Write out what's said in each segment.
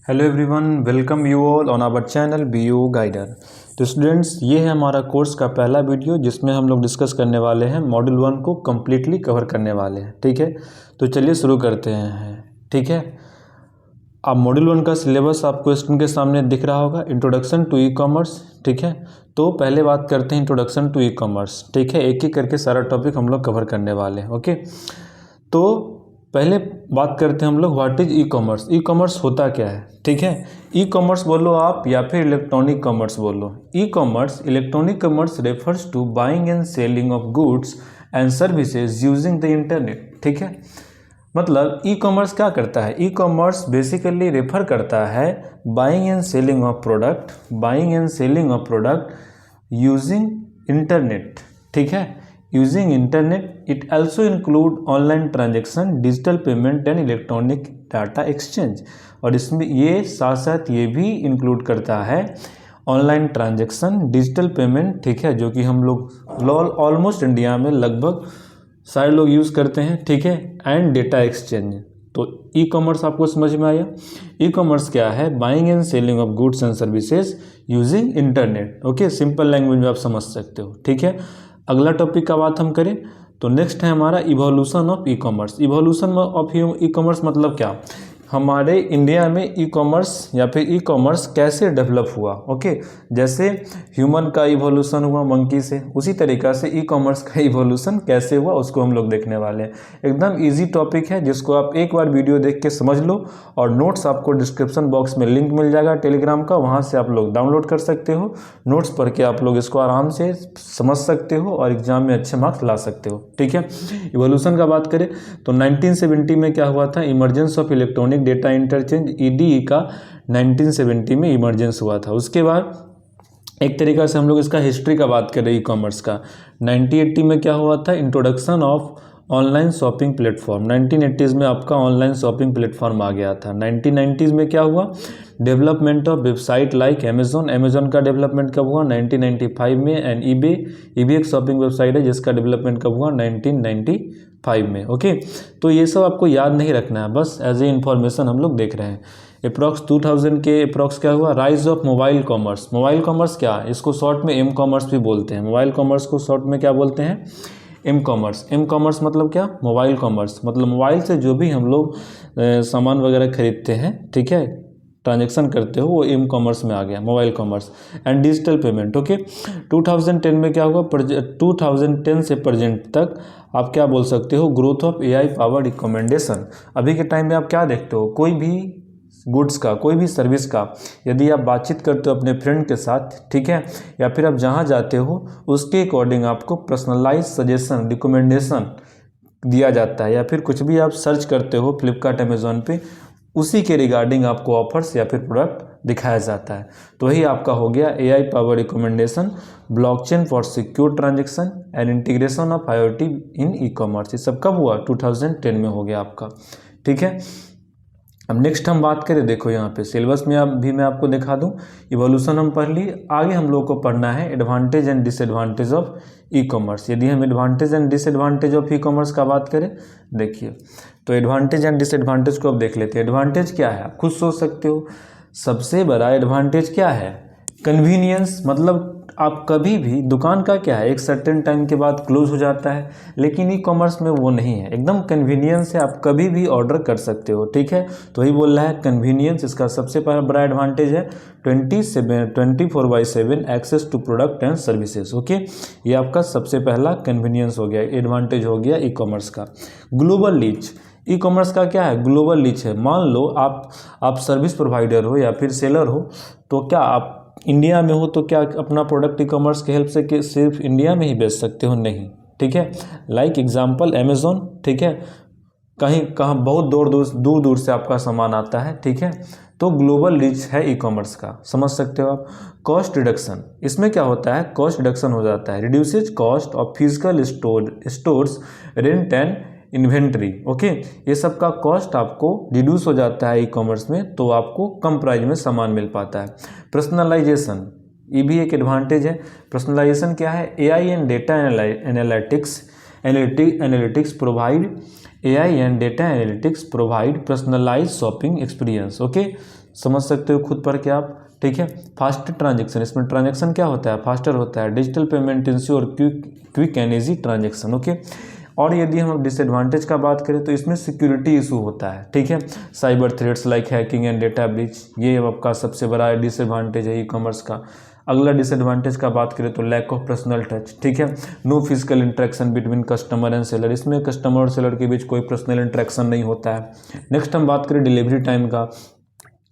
Hello everyone, welcome you all on our channel BU guider. तो students, ये है हमारा कोर्स का पहला वीडियो जिसमें हम लोग डिस्कस करने वाले हैं मॉड्यूल 1 को कम्प्लीटली कवर करने वाले हैं। ठीक है, तो चलिए शुरू करते हैं। ठीक है, अब मॉड्यूल 1 का सिलेबस आपको स्क्रीन के सामने दिख रहा होगा। Introduction to e commerce. ठीक है, तो पहले बात करते हैं इंट्रोडक्शन टू ई कॉमर्स। ठीक है, एक एक करके सारा टॉपिक हम लोग कवर करने वाले हैं। ओके, तो पहले बात करते हैं हम लोग what is e commerce. E commerce होता क्या है। ठीक है, ई कॉमर्स बोलो आप या फिर इलेक्ट्रॉनिक कॉमर्स बोलो। E commerce, electronic commerce refers to buying and selling of goods and services using the internet. ठीक है, मतलब ई कॉमर्स क्या करता है। ई कॉमर्स बेसिकली रेफर करता है buying and selling of product using internet. ठीक है, using internet. It also include online transaction, digital payment and electronic data exchange. और इसमें ये साथ साथ ये भी इंक्लूड करता है ऑनलाइन ट्रांजेक्शन, डिजिटल पेमेंट। ठीक है, जो कि हम लोग ऑलमोस्ट इंडिया में लगभग सारे लोग यूज़ करते हैं। ठीक है, एंड डेटा एक्सचेंज। तो ई कॉमर्स आपको समझ में आया। ई कॉमर्स क्या है, buying and selling of goods and services using internet. Okay, simple language में आप समझ सकते हो। ठीक है, अगला टॉपिक का बात हम करें तो नेक्स्ट है हमारा evolution of e commerce. Evolution of e commerce मतलब क्या, हमारे इंडिया में ई कॉमर्स या फिर ई कॉमर्स कैसे डेवलप हुआ। ओके, जैसे ह्यूमन का इवोल्यूशन हुआ मंकी से, उसी तरीक़ा से ई कॉमर्स का इवोल्यूशन कैसे हुआ उसको हम लोग देखने वाले हैं। एकदम इजी टॉपिक है जिसको आप एक बार वीडियो देख के समझ लो, और नोट्स आपको डिस्क्रिप्शन बॉक्स में लिंक मिल जाएगा टेलीग्राम का, वहाँ से आप लोग डाउनलोड कर सकते हो। नोट्स पढ़ के आप लोग इसको आराम से समझ सकते हो और एग्जाम में अच्छे मार्क्स ला सकते हो। ठीक है, इवोल्यूशन का बात करें तो 1970 में क्या हुआ था, emergence of electronic data interchange EDE का 1970 में इमरजेंस हुआ था। उसके बाद एक तरीका से हम लोग इसका हिस्ट्री का बात करें ई कॉमर्स का, 1980 में क्या हुआ था, introduction of online shopping platform. 1980s में आपका ऑनलाइन शॉपिंग प्लेटफॉर्म आ गया था। 1990s में क्या हुआ, development of website like Amazon का डेवलपमेंट कब हुआ, 1995 में। एंड ईबे एक शॉपिंग वेबसाइट है जिसका डेवलपमेंट कब हुआ, 1995 में। ओके, तो ये सब आपको याद नहीं रखना है, बस एज ए इंफॉर्मेशन हम लोग देख रहे हैं। अप्रॉक्स 2000 के अप्रॉक्स क्या हुआ, rise of mobile commerce. Mobile commerce क्या है, इसको शॉर्ट में एम कॉमर्स भी बोलते हैं। मोबाइल कॉमर्स को शॉर्ट में क्या बोलते हैं, एम कॉमर्स। एम कॉमर्स मतलब क्या, मोबाइल कॉमर्स, मतलब मोबाइल से जो भी हम लोग सामान वगैरह खरीदते हैं, ठीक है, ट्रांजेक्शन करते हो, वो एम कॉमर्स में आ गया, mobile commerce. And digital payment. Okay, 2010 में क्या हुआ, 2010 से प्रेजेंट तक आप क्या बोल सकते हो, growth of AI powered recommendation. अभी के टाइम में आप क्या देखते हो, कोई भी गुड्स का, कोई भी सर्विस का यदि आप बातचीत करते हो अपने फ्रेंड के साथ, ठीक है, या फिर आप जहाँ जाते हो उसके अकॉर्डिंग आपको पर्सनलाइज सजेशन, रिकमेंडेशन दिया जाता है। या फिर कुछ भी आप सर्च करते हो फ्लिपकार्ट, अमेजोन पे, उसी के रिगार्डिंग आपको ऑफर्स या फिर प्रोडक्ट दिखाया जाता है। तो वही आपका हो गया AI power recommendation, blockchain for secure transaction and integration of IoT in e commerce. ये सब कब हुआ, 2010 में हो गया आपका। ठीक है, अब नेक्स्ट हम बात करें, देखो यहाँ पे सिलेबस में भी मैं आपको दिखा दूँ। इवोल्यूशन हम पढ़ लिए, आगे हम लोग को पढ़ना है advantage and disadvantage of e commerce. यदि हम advantage and disadvantage of e commerce का बात करें, देखिए तो एडवांटेज एंड डिसएडवांटेज को अब देख लेते हैं। एडवांटेज क्या है, आप खुद सोच सकते हो। सबसे बड़ा एडवांटेज क्या है, कन्वीनियंस। मतलब आप कभी भी, दुकान का क्या है, एक सर्टेन टाइम के बाद क्लोज हो जाता है, लेकिन ई कॉमर्स में वो नहीं है, एकदम कन्वीनियंस है, आप कभी भी ऑर्डर कर सकते हो। ठीक है, तो वही बोल रहा है कन्वीनियंस इसका सबसे बड़ा एडवांटेज है। 24/7 access to product and services. Okay, ये आपका सबसे पहला कन्वीनियंस हो गया, एडवांटेज हो गया ई कॉमर्स का। ग्लोबल रीच, ई कॉमर्स का क्या है, ग्लोबल रीच है। मान लो आप सर्विस प्रोवाइडर हो या फिर सेलर हो, तो क्या आप इंडिया में हो तो क्या अपना प्रोडक्ट ई कॉमर्स के हेल्प से सिर्फ इंडिया में ही बेच सकते हो, नहीं। ठीक है, लाइक एग्जांपल अमेजोन, ठीक है, कहाँ बहुत दूर दूर से आपका सामान आता है। ठीक है, तो ग्लोबल रीच है ई कॉमर्स का, समझ सकते हो आप। कॉस्ट रिडक्शन, इसमें क्या होता है, कॉस्ट रिडक्शन हो जाता है, reduces cost of physical stores, rent and inventory. Okay, ये सब का कॉस्ट आपको रिड्यूस हो जाता है ई कॉमर्स में, तो आपको कम प्राइस में सामान मिल पाता है। पर्सनलाइजेशन, ये भी एक एडवांटेज है। पर्सनलाइजेशन क्या है, AI and data analytics provide AI and data analytics provide personalise shopping experience. Okay, समझ सकते हो खुद पर क्या आप, ठीक है। फास्ट ट्रांजेक्शन, इसमें ट्रांजेक्शन क्या होता है, फास्टर होता है। Digital payment ensure quick and easy transaction. Okay, और यदि हम डिसएडवांटेज का बात करें तो इसमें सिक्योरिटी इशू होता है, ठीक है। Cyber threats like hacking and data breach, ये आपका सबसे बड़ा डिसएडवांटेज है ई कॉमर्स का। अगला डिसएडवांटेज का बात करें तो लैक ऑफ पर्सनल टच, ठीक है। No physical interaction between customer and seller, इसमें कस्टमर और सेलर के बीच कोई पर्सनल इंटरेक्शन नहीं होता है। नेक्स्ट हम बात करें डिलीवरी टाइम का,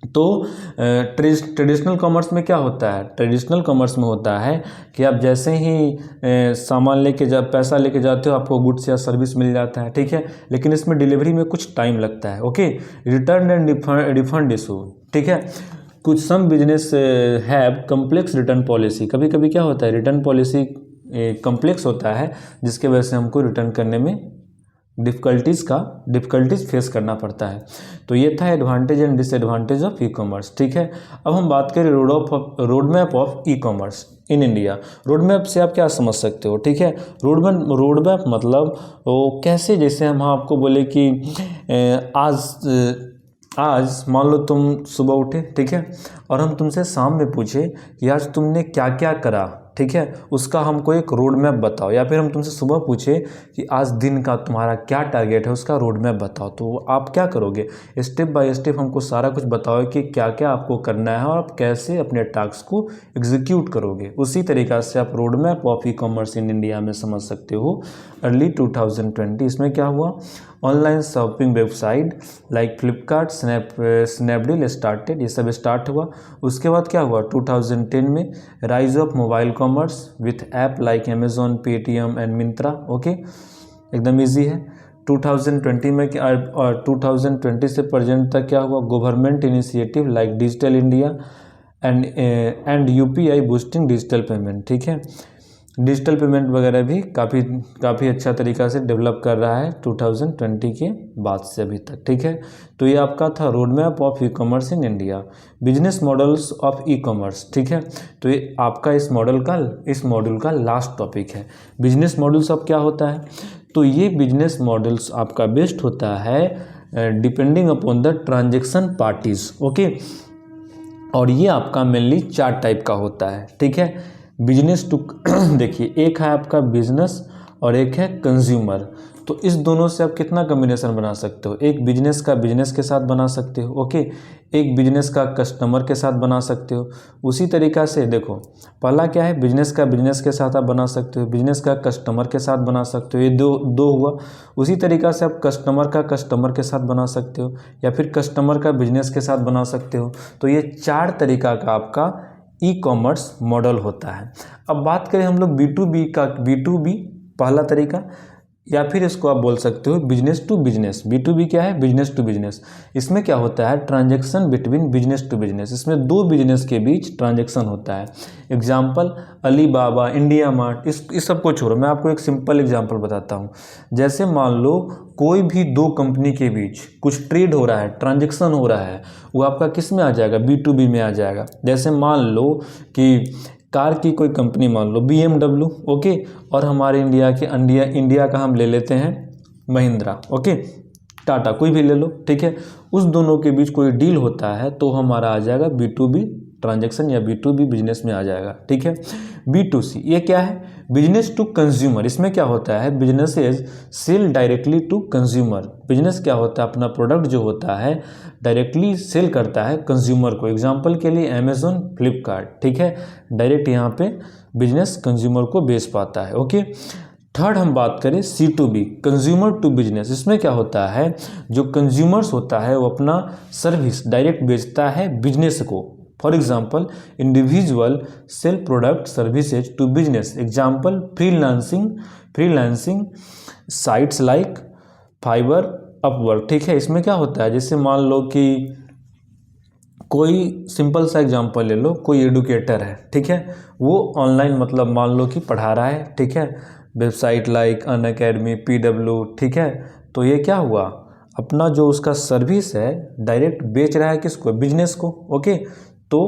तो ट्रेडिशनल कॉमर्स में क्या होता है, ट्रेडिशनल कॉमर्स में होता है कि आप जैसे ही सामान लेके पैसा लेके जाते हो आपको गुड्स या सर्विस मिल जाता है, ठीक है। लेकिन इसमें डिलीवरी में कुछ टाइम लगता है। Okay, return and refund issue, ठीक है। कुछ some business have complex return policy, कभी कभी क्या होता है रिटर्न पॉलिसी कम्प्लेक्स होता है जिसके वजह से हमको रिटर्न करने में डिफ़िकल्टीज फेस करना पड़ता है। तो ये था advantage and disadvantage of E commerce, ठीक है। अब हम बात करें road map of e commerce in India. Road map से आप क्या समझ सकते हो, ठीक है। रोड मैप मतलब वो कैसे, जैसे हम आपको बोले कि आज मान लो तुम सुबह उठे, ठीक है, और हम तुमसे शाम में पूछे कि आज तुमने क्या क्या करा, ठीक है, उसका हमको एक रोड मैप बताओ। या फिर हम तुमसे सुबह पूछे कि आज दिन का तुम्हारा क्या टारगेट है, उसका रोड मैप बताओ, तो आप क्या करोगे, स्टेप बाय स्टेप हमको सारा कुछ बताओ कि क्या क्या आपको करना है और आप कैसे अपने टास्क को एग्जीक्यूट करोगे। उसी तरीक़ा से आप road map of e commerce in India में समझ सकते हो। अर्ली 2020 इसमें क्या हुआ, online shopping website like Flipkart, Snapdeal started, ये सब स्टार्ट हुआ। उसके बाद क्या हुआ 2010 में rise of mobile commerce with app like Amazon, Paytm and Myntra. Okay, एकदम इजी है। 2020 में क्या, और 2020 से प्रेजेंट तक क्या हुआ, government initiative like digital India and UPI boosting digital payment, ठीक है। डिजिटल पेमेंट वगैरह भी काफ़ी अच्छा तरीक़ा से डेवलप कर रहा है 2020 के बाद से अभी तक, ठीक है। तो ये आपका था road map of e commerce in India. Business models of E commerce, ठीक है। तो ये आपका इस मॉड्यूल का लास्ट टॉपिक है। बिजनेस मॉडल्स अब क्या होता है, तो ये बिजनेस मॉडल्स आपका बेस्ड होता है depending upon the transaction parties. Okay, और ये आपका मेनली 4 टाइप का होता है, ठीक है। बिजनेस टू देखिए, एक है आपका बिजनेस और एक है कंज्यूमर। तो इस दोनों से आप कितना कम्बिनेशन बना सकते हो, एक बिजनेस का बिजनेस के साथ बना सकते हो, ओके, एक बिजनेस का कस्टमर के साथ बना सकते हो। उसी तरीक़ा से देखो, पहला क्या है, बिजनेस का बिजनेस के साथ आप बना सकते हो, बिजनेस का कस्टमर के साथ बना सकते हो, ये दो हुआ। उसी तरीक़ा से आप कस्टमर का कस्टमर के साथ बना सकते हो या फिर कस्टमर का बिजनेस के साथ बना सकते हो। तो ये 4 तरीक़ा का आपका ई कॉमर्स मॉडल होता है। अब बात करें हम लोग B2B का, B2B पहला तरीका, या फिर इसको आप बोल सकते हो बिजनेस टू बिजनेस। B2B क्या है, बिजनेस टू बिजनेस। इसमें क्या होता है, transaction between business to business, इसमें 2 बिजनेस के बीच ट्रांजैक्शन होता है। Example Alibaba, India Mart, इस सब को छोड़ो, मैं आपको एक सिंपल एग्जाम्पल बताता हूँ। जैसे मान लो कोई भी 2 कंपनी के बीच कुछ ट्रेड हो रहा है, ट्रांजैक्शन हो रहा है, वो आपका किस में आ जाएगा, B2B में आ जाएगा। जैसे मान लो कि कार की कोई कंपनी मान लो BMW, ओके, और हमारे इंडिया का हम ले लेते हैं महिंद्रा, ओके, टाटा, कोई भी ले लो, ठीक है। उस दोनों के बीच कोई डील होता है तो हमारा आ जाएगा B2B ट्रांजैक्शन या B2B बिजनेस में आ जाएगा, ठीक है। B2C ये क्या है, बिजनेस टू कंज्यूमर। इसमें क्या होता है, businesses sell directly to consumer. Business क्या होता है, अपना प्रोडक्ट जो होता है डायरेक्टली सेल करता है कंज्यूमर को। एग्जांपल के लिए अमेजोन, फ्लिपकार्ट, ठीक है, डायरेक्ट यहाँ पे बिजनेस कंज्यूमर को बेच पाता है, ओके। थर्ड हम बात करें C2B, कंज्यूमर टू बिजनेस। इसमें क्या होता है, जो कंज्यूमर्स होता है वो अपना सर्विस डायरेक्ट बेचता है बिजनेस को। For example individual sell product services to business. Example freelancing sites like Fiverr, Upwork, ठीक है। इसमें क्या होता है, जैसे मान लो कि कोई सिंपल सा एग्जांपल ले लो, कोई एडुकेटर है, ठीक है, वो ऑनलाइन मतलब मान लो कि पढ़ा रहा है, ठीक है, वेबसाइट लाइक अनअकैडमी, PW, ठीक है। तो ये क्या हुआ, अपना जो उसका सर्विस है डायरेक्ट बेच रहा है किसको, बिजनेस को, ओके। तो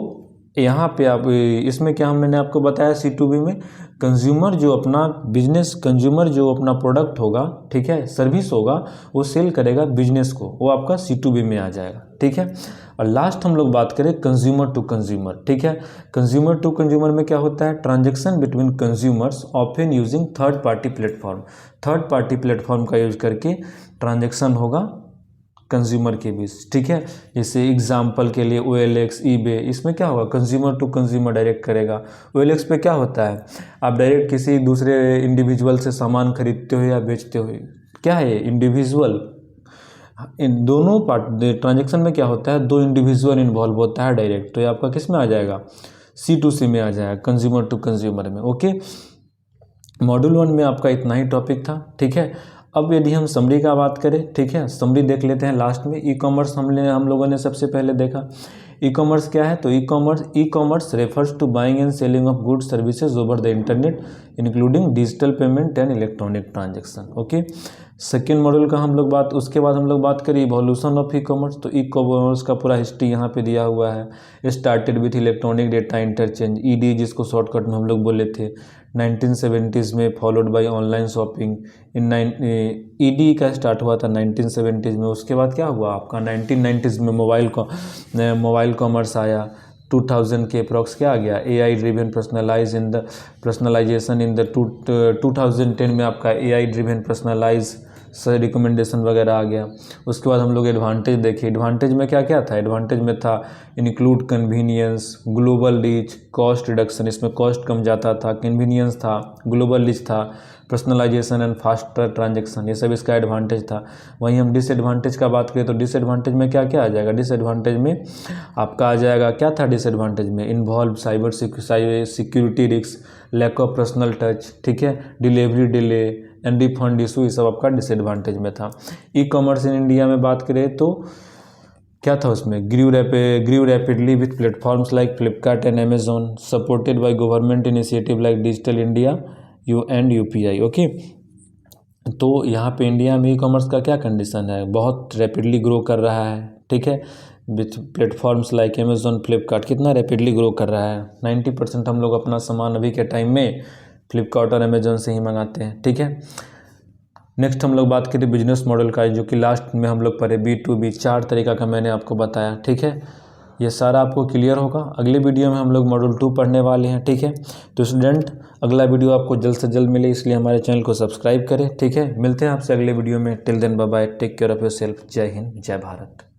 यहाँ पे आप इसमें क्या मैंने आपको बताया C2B में कंज्यूमर जो अपना बिजनेस, कंज्यूमर जो अपना प्रोडक्ट होगा, ठीक है, सर्विस होगा, वो सेल करेगा बिजनेस को, वो आपका C2B में आ जाएगा, ठीक है। और लास्ट हम लोग बात करें कंज्यूमर टू कंज्यूमर, ठीक है। कंज्यूमर टू कंज्यूमर में क्या होता है, transaction between consumers often using third party platform. Third party platform का यूज करके ट्रांजेक्शन होगा कंज्यूमर के बीच, ठीक है। जैसे एग्जाम्पल के लिए OLX, eBay, इसमें क्या होगा, कंज्यूमर टू कंज्यूमर डायरेक्ट करेगा। OLX पे क्या होता है, आप डायरेक्ट किसी दूसरे इंडिविजुअल से सामान खरीदते हो या बेचते हो, क्या है इंडिविजुअल, इन दोनों पार्ट ट्रांजेक्शन में क्या होता है, दो इंडिविजुअल इन्वॉल्व होता है डायरेक्ट, तो ये आपका किस में आ जाएगा, C2C में आ जाएगा, कंज्यूमर टू कंज्यूमर में। ओके, मॉड्यूल 1 में आपका इतना ही टॉपिक था, ठीक है। अब यदि हम समरी का बात करें, ठीक है, समरी देख लेते हैं लास्ट में। ई कॉमर्स हम लोगों ने सबसे पहले देखा। ई कॉमर्स क्या है, तो e commerce refers to buying and selling of goods services over the internet including digital payment and electronic transaction. Okay, second module का हम लोग बात, उसके बाद हम लोग बात करें इवोल्यूशन ऑफ ई कॉमर्स। तो ई कॉमर्स का पूरा हिस्ट्री यहाँ पे दिया हुआ है। Started with electronic data interchange, ED, जिसको शॉर्टकट में हम लोग बोले थे, 1970s में, followed by online shopping. ED का स्टार्ट हुआ था 1970s में। उसके बाद क्या हुआ आपका 1990s में मोबाइल कॉमर्स आया। 2000 के अप्रॉक्स क्या आ गया, AI driven personalisation in the 2010 में आपका AI ड्रिवन पर्सनलाइज रिकमेंडेशन वगैरह आ गया। उसके बाद हम लोग एडवांटेज देखे। एडवांटेज में क्या क्या था, एडवांटेज में था include convenience, global reach, cost reduction, इसमें कॉस्ट कम जाता था, कन्वीनियंस था, ग्लोबल रीच था, पर्सनलाइजेशन एंड फास्टर ट्रांजेक्शन, ये सब इसका एडवांटेज था। वहीं हम डिसएडवांटेज का बात करें तो डिसएडवांटेज में क्या क्या आ जाएगा, डिसएडवांटेज में आपका आ जाएगा, क्या था डिसएडवांटेज में, involve cyber security risk, lack of personal touch, ठीक है, delivery delay and refund issue, ये सब आपका डिसएडवांटेज में था। ई कॉमर्स इन इंडिया में बात करें तो क्या था उसमें, grew rapidly with platforms like Flipkart and Amazon, supported by government initiative like digital India and UPI। Okay, तो यहाँ पे इंडिया में ई कॉमर्स का क्या कंडीशन है, बहुत रैपिडली ग्रो कर रहा है, ठीक है, with platforms like Amazon, Flipkart, कितना रैपिडली ग्रो कर रहा है। 90% हम लोग अपना सामान अभी के टाइम में फ्लिपकार्ट और अमेजोन से ही मंगाते हैं, ठीक है। नेक्स्ट हम लोग बात करें बिजनेस मॉडल का, जो कि लास्ट में हम लोग पढ़े B2B, 4 तरीका का मैंने आपको बताया, ठीक है। ये सारा आपको क्लियर होगा। अगले वीडियो में हम लोग मॉड्यूल 2 पढ़ने वाले हैं, ठीक है। तो स्टूडेंट, अगला वीडियो आपको जल्द से जल्द मिले, इसलिए हमारे चैनल को सब्सक्राइब करें, ठीक है। मिलते हैं आपसे अगले वीडियो में। Till then bye bye, take care of yourself. जय हिंद, जय भारत।